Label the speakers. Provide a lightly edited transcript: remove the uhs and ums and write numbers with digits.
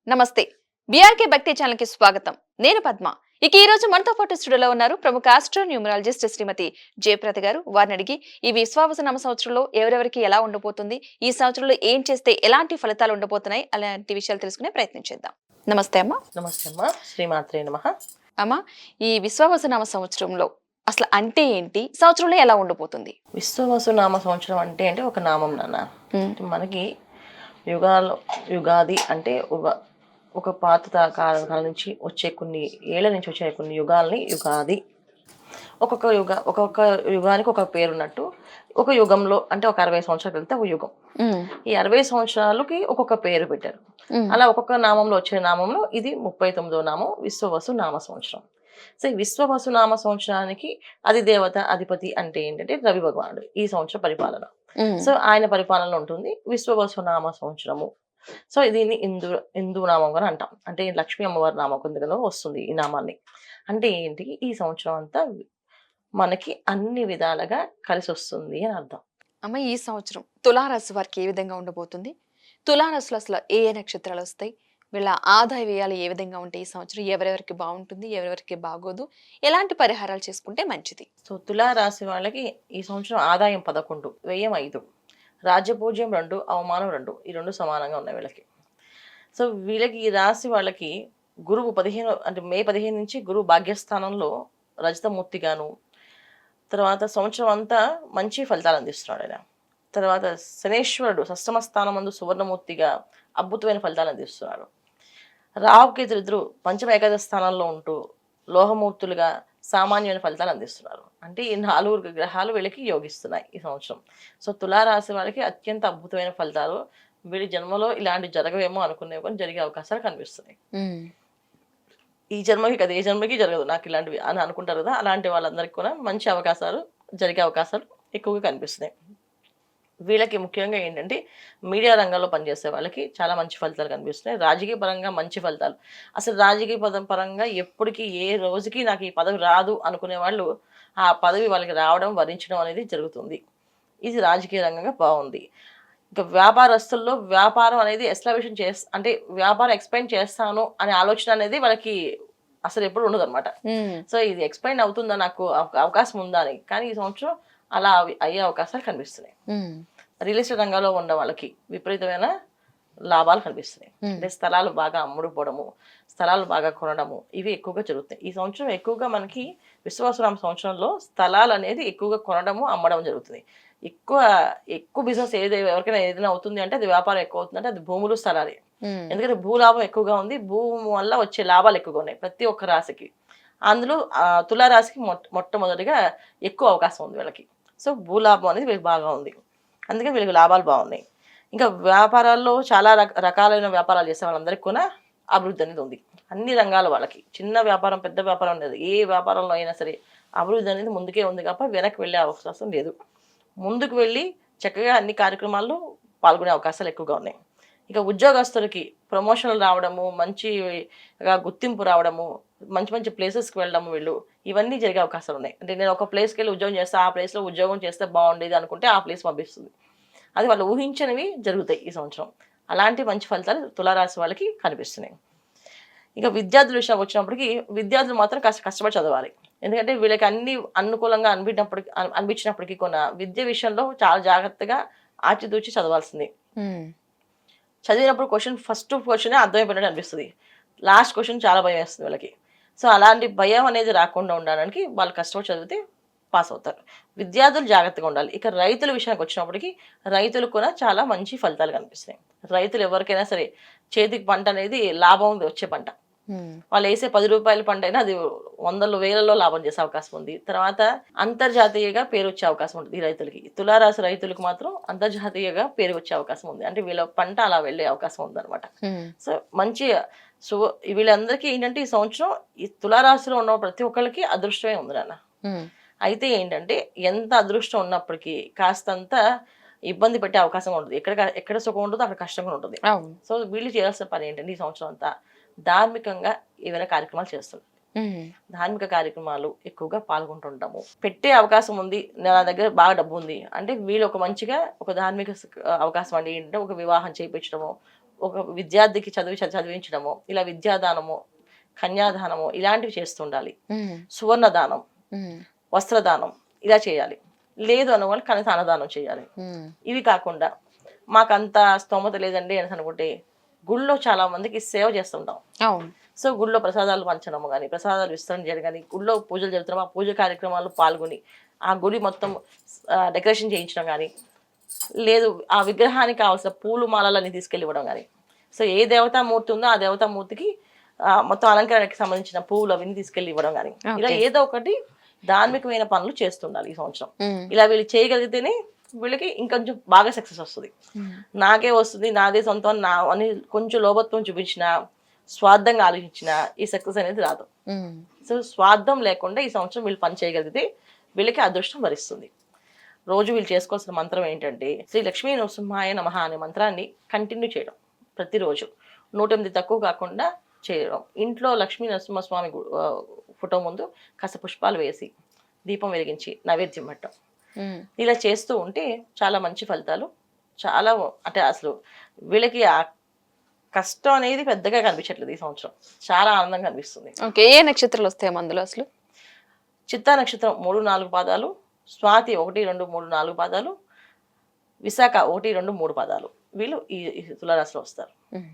Speaker 1: నమస్తే. బీఆర్కే భక్తి ఛానల్ కి స్వాగతం. నేను పద్మ. ఇక ఈ రోజు మనతో పాటు స్టూడియోలో ఉన్నారు ప్రముఖ ఆస్ట్రో న్యూమరాలజిస్ట్ శ్రీమతి జయప్రద గారు. వారిని అడిగి ఈ విశ్వావస నామ సంవత్సరంలో ఎవరెవరికి ఎలా ఉండబోతుంది, ఈ సంవత్సరంలో ఏం చేస్తే ఎలాంటి ఫలితాలు ఉండబోతున్నాయి అలాంటి విషయాలు తెలుసుకునే ప్రయత్నం చేద్దాం. నమస్తే అమ్మ.
Speaker 2: నమస్తే అమ్మా. శ్రీమాత్రే నమః.
Speaker 1: అమ్మ, ఈ విశ్వావస నామ సంవత్సరంలో అసలు అంటే ఏంటి, సంవత్సరంలో ఎలా ఉండబోతుంది?
Speaker 2: విశ్వవసు నామ సంవత్సరం అంటే ఒక నామం నాన్న.
Speaker 1: ఉమ్,
Speaker 2: మనకి యుగాలు యుగాది అంటే ఒక పాత కాలం నుంచి వచ్చే కొన్ని ఏళ్ల నుంచి వచ్చే కొన్ని యుగాల్ని యుగాది. ఒక్కొక్క యుగానికి ఒక పేరు ఉన్నట్టు ఒక యుగంలో అంటే ఒక 60 సంవత్సరాలు వెళ్తే ఒక యుగం.
Speaker 1: ఉమ్,
Speaker 2: ఈ 60 సంవత్సరాలకి ఒక్కొక్క పేరు పెట్టారు.
Speaker 1: ఉమ్,
Speaker 2: అలా ఒక్కొక్క నామంలో వచ్చే నామంలో ఇది 39వ నామం విశ్వవసు నామ సంవత్సరం. సో ఈ విశ్వవసు నామ సంవత్సరానికి అధిదేవత అధిపతి అంటే ఏంటంటే రవి భగవానుడు ఈ సంవత్సర పరిపాలన.
Speaker 1: ఉమ్,
Speaker 2: సో ఆయన పరిపాలనలో ఉంటుంది విశ్వవసు నామ సంవత్సరము. సో దీన్ని హిందూ నామం అని అంటాం. అంటే లక్ష్మీ అమ్మవారి నామం కిందలో వస్తుంది ఈ నామాన్ని. అంటే ఏంటి, ఈ సంవత్సరం అంతా మనకి అన్ని విధాలుగా కలిసి వస్తుంది అని అర్థం.
Speaker 1: అమ్మ, ఈ సంవత్సరం తులారాశి వారికి ఏ విధంగా ఉండబోతుంది? తులారాశిలో అసలు ఏ ఏ నక్షత్రాలు వస్తాయి? వీళ్ళ ఆదాయ వ్యయాలు ఏ విధంగా ఉంటాయి? ఈ సంవత్సరం ఎవరెవరికి బాగుంటుంది, ఎవరెవరికి బాగోదు, ఎలాంటి పరిహారాలు చేసుకుంటే మంచిది?
Speaker 2: సో తులారాశి వాళ్ళకి ఈ సంవత్సరం ఆదాయం 11, వ్యయం 5, రాజ్యపూజ్యం 2, అవమానం 2. ఈ 2 సమానంగా ఉన్నాయి వీళ్ళకి. సో వీళ్ళకి ఈ రాశి వాళ్ళకి గురువు 15 అంటే మే 15 నుంచి గురువు భాగ్యస్థానంలో రజతమూర్తిగాను, తర్వాత సంవత్సరం అంతా మంచి ఫలితాలు అందిస్తున్నాడు ఆయన. తర్వాత శనేశ్వరుడు షష్టమ స్థానం నందు సువర్ణమూర్తిగా అద్భుతమైన ఫలితాలు అందిస్తున్నాడు. రాహుకేతులు ఇద్దరు పంచమ ఏకాదశ స్థానంలో ఉంటూ లోహమూర్తులుగా సామాన్యమైన ఫలితాలు అందిస్తున్నారు. అంటే ఈ 4 గ్రహాలు వీళ్ళకి యోగిస్తున్నాయి ఈ సంవత్సరం. సో తులారాశి వాళ్ళకి అత్యంత అద్భుతమైన ఫలితాలు. వీళ్ళ జన్మలో ఇలాంటి జరగవేమో అనుకునేవి కానీ జరిగే అవకాశాలు కనిపిస్తున్నాయి. ఈ జన్మకి కదా, ఏ జన్మకి జరగదు నాకు ఇలాంటివి అని అనుకుంటారు కదా, అలాంటి వాళ్ళందరికీ కూడా మంచి అవకాశాలు జరిగే అవకాశాలు ఎక్కువగా కనిపిస్తున్నాయి. వీళ్ళకి ముఖ్యంగా ఏంటంటే మీడియా రంగంలో పనిచేసే వాళ్ళకి చాలా మంచి ఫలితాలు కనిపిస్తున్నాయి. రాజకీయ పరంగా మంచి ఫలితాలు. అసలు రాజకీయ పరంగా ఎప్పటికీ ఏ రోజుకి నాకు ఈ పదవి రాదు అనుకునే వాళ్ళు ఆ పదవి వాళ్ళకి రావడం వరించడం అనేది జరుగుతుంది. ఇది రాజకీయ రంగంగా బాగుంది. ఇంకా వ్యాపారస్తుల్లో వ్యాపారం అనేది ఎస్టాబ్లిషన్ అంటే వ్యాపారం ఎక్స్పాండ్ చేస్తాను అనే ఆలోచన అనేది వాళ్ళకి అసలు ఎప్పుడు ఉండదు అనమాట. సో ఇది ఎక్స్పాండ్ అవుతుందా, నాకు అవకాశం ఉందా అని. కానీ ఈ సంవత్సరం అలా అయ్యే అవకాశాలు కనిపిస్తున్నాయి. రియల్ ఎస్టేట్ రంగంలో ఉన్న వాళ్ళకి విపరీతమైన లాభాలు కనిపిస్తున్నాయి. అంటే స్థలాలు బాగా అమ్ముడుపోవడము, స్థలాలు బాగా కొనడము, ఇవి ఎక్కువగా జరుగుతాయి ఈ సంవత్సరం. ఎక్కువగా మనకి విశ్వాసనామ సంవత్సరంలో స్థలాలు అనేది ఎక్కువగా కొనడము అమ్మడం జరుగుతుంది. ఎక్కువ బిజినెస్ ఎవరికైనా ఏదైనా అవుతుంది అంటే అది వ్యాపారం ఎక్కువ అవుతుంది అంటే అది భూములు, స్థలాలే. ఎందుకంటే భూలాభం ఎక్కువగా ఉంది, భూమి వల్ల వచ్చే లాభాలు ఎక్కువగా ఉన్నాయి ప్రతి ఒక్క రాశికి. అందులో తులారాశికి మొట్టమొదటిగా ఎక్కువ అవకాశం ఉంది వీళ్ళకి. సో భూలాభం అనేది వీళ్ళకి బాగా ఉంది, అందుకని వీళ్ళకి లాభాలు బాగున్నాయి. ఇంకా వ్యాపారాల్లో చాలా రకాలైన వ్యాపారాలు చేసే వాళ్ళందరికీ కూడా అభివృద్ధి అనేది ఉంది. అన్ని రంగాల వాళ్ళకి చిన్న వ్యాపారం పెద్ద వ్యాపారం అనేది ఏ వ్యాపారంలో అయినా సరే అభివృద్ధి అనేది ముందుకే ఉంది కాబట్టి వెనక్కి వెళ్ళే అవకాశం లేదు. ముందుకు వెళ్ళి చక్కగా అన్ని కార్యక్రమాల్లో పాల్గొనే అవకాశాలు ఎక్కువగా ఉన్నాయి. ఇక ఉద్యోగస్తులకి ప్రమోషన్లు రావడము, మంచిగా గుర్తింపు రావడము, మంచి మంచి ప్లేసెస్కి వెళ్ళడము, వీళ్ళు ఇవన్నీ జరిగే అవకాశాలు ఉన్నాయి. అంటే నేను ఒక ప్లేస్కి వెళ్ళి ఉద్యోగం చేస్తే ఆ ప్లేస్లో ఉద్యోగం చేస్తే బాగుండేది అనుకుంటే ఆ ప్లేస్ పంపిస్తుంది. అది వాళ్ళు ఊహించనివి జరుగుతాయి ఈ సంవత్సరం. అలాంటి మంచి ఫలితాలు తులారాశి వాళ్ళకి కనిపిస్తున్నాయి. ఇక విద్యార్థుల విషయం వచ్చినప్పటికీ విద్యార్థులు మాత్రం కష్టపడి చదవాలి. ఎందుకంటే వీళ్ళకి అన్ని అనుకూలంగా అనిపించినప్పటికీ కొన్న విద్య విషయంలో చాలా జాగ్రత్తగా ఆచితూచి చదవాల్సింది. చదివినప్పుడు ఫస్ట్ క్వశ్చనే అర్థమైపోయినట్టు అనిపిస్తుంది, లాస్ట్ క్వశ్చన్ చాలా భయం వేస్తుంది వీళ్ళకి. సో అలాంటి భయం అనేది రాకుండా ఉండడానికి వాళ్ళు కష్టపడి చదివితే పాస్ అవుతారు. విద్యార్థులు జాగ్రత్తగా ఉండాలి. ఇక రైతుల విషయానికి వచ్చినప్పటికీ రైతులు కూడా చాలా మంచి ఫలితాలు కనిపిస్తాయి. రైతులు ఎవరికైనా సరే చేతికి పంట అనేది లాభం వచ్చే పంట. వాళ్ళు వేసే 10 రూపాయల పంట అయినా అది 100 వేలలో లాభం చేసే అవకాశం ఉంది. తర్వాత అంతర్జాతీయంగా పేరు వచ్చే అవకాశం ఉంటుంది ఈ రైతులకి. తులారాశి రైతులకు మాత్రం అంతర్జాతీయంగా పేరు వచ్చే అవకాశం ఉంది. అంటే వీళ్ళ పంట అలా వెళ్ళే అవకాశం ఉంది అనమాట. సో మంచి వీళ్ళందరికీ ఏంటంటే ఈ సంవత్సరం ఈ తులారాశిలో ఉన్న ప్రతి ఒక్కరికి అదృష్టమే ఉంది నాన్న. అయితే ఏంటంటే ఎంత అదృష్టం ఉన్నప్పటికీ కాస్తంత ఇబ్బంది పెట్టే అవకాశం ఉంటుంది. ఎక్కడ సుఖం ఉంటుందో అక్కడ కష్టంగా ఉంటుంది. సో వీళ్ళు చేయాల్సిన పని ఏంటంటే ఈ సంవత్సరం అంతా ధార్మికంగా ఏవైనా కార్యక్రమాలు చేస్తున్నారు. ధార్మిక కార్యక్రమాలు ఎక్కువగా పాల్గొంటుంటాము. పెట్టే అవకాశం ఉంది, నా దగ్గర బాగా డబ్బు ఉంది అంటే వీళ్ళు ఒక మంచిగా ఒక ధార్మిక అవకాశం అండి ఏంటంటే ఒక వివాహం చేయించడము, ఒక విద్యార్థికి చదివించడము, ఇలా విద్యాదానము, కన్యాదానము ఇలాంటివి చేస్తుండాలి. సువర్ణ దానం, వస్త్రదానం ఇలా చేయాలి. లేదు అన్న వాళ్ళు కనీస అన్నదానం చేయాలి. ఇవి కాకుండా మాకంత స్తోమత లేదండి అని అనుకుంటే గుళ్ళో చాలా మందికి సేవ చేస్తుంటాం. సో గుళ్ళో ప్రసాదాలు పంచడము కానీ, ప్రసాదాలు విస్తరణ చేయడం కానీ, గుళ్ళో పూజలు జరుగుతున్నాం ఆ పూజ కార్యక్రమాల్లో పాల్గొని ఆ గుడి మొత్తం డెకరేషన్ చేయించడం కానీ, లేదు ఆ విగ్రహానికి కావాల్సిన పూలు మాలలన్నీ తీసుకెళ్ళి ఇవ్వడం కానీ. సో ఏ దేవతామూర్తి ఉందో ఆ దేవతామూర్తికి మొత్తం అలంకరణకి సంబంధించిన పువ్వులు అవన్నీ తీసుకెళ్ళి ఇవ్వడం కానీ, ఇలా ఏదో ఒకటి ధార్మికమైన పనులు చేస్తుండాలి ఈ సంవత్సరం. ఇలా వీళ్ళు చేయగలిగితేనే వీళ్ళకి ఇంకొంచెం బాగా సక్సెస్ వస్తుంది. నాకే వస్తుంది, నాదే సొంతం నా అని కొంచెం లోభత్వం చూపించిన, స్వార్థంగా ఆలోచించిన ఈ సక్సెస్ అనేది రాదు. సో స్వార్థం లేకుండా ఈ సంవత్సరం వీళ్ళు పని చేయగలిగితే వీళ్ళకి అదృష్టం వరిస్తుంది. రోజు వీళ్ళు చేసుకోవాల్సిన మంత్రం ఏంటంటే శ్రీ లక్ష్మీ నరసింహాయ నమః అనే మంత్రాన్ని కంటిన్యూ చేయడం. ప్రతిరోజు 108 తక్కువ కాకుండా చేయడం. ఇంట్లో లక్ష్మీ నరసింహస్వామి ఫోటో ముందు కాస్త పుష్పాలు వేసి దీపం వెలిగించి నైవేద్యం పెట్టడం. ఇలా చేస్తూ ఉంటే చాలా మంచి ఫలితాలు. చాలా అంటే అసలు వీళ్ళకి ఆ కష్టం అనేది పెద్దగా కనిపించట్లేదు ఈ సంవత్సరం. చాలా ఆనందంగా కనిపిస్తుంది.
Speaker 1: ఏ నక్షత్రాలు వస్తాయి అందులో అసలు?
Speaker 2: చిత్తా నక్షత్రం 3, 4 పాదాలు, స్వాతి 1, 2, 3, 4 పాదాలు, విశాఖ 1, 2, 3 పాదాలు వీళ్ళు ఈ తులారాశిలో వస్తారు.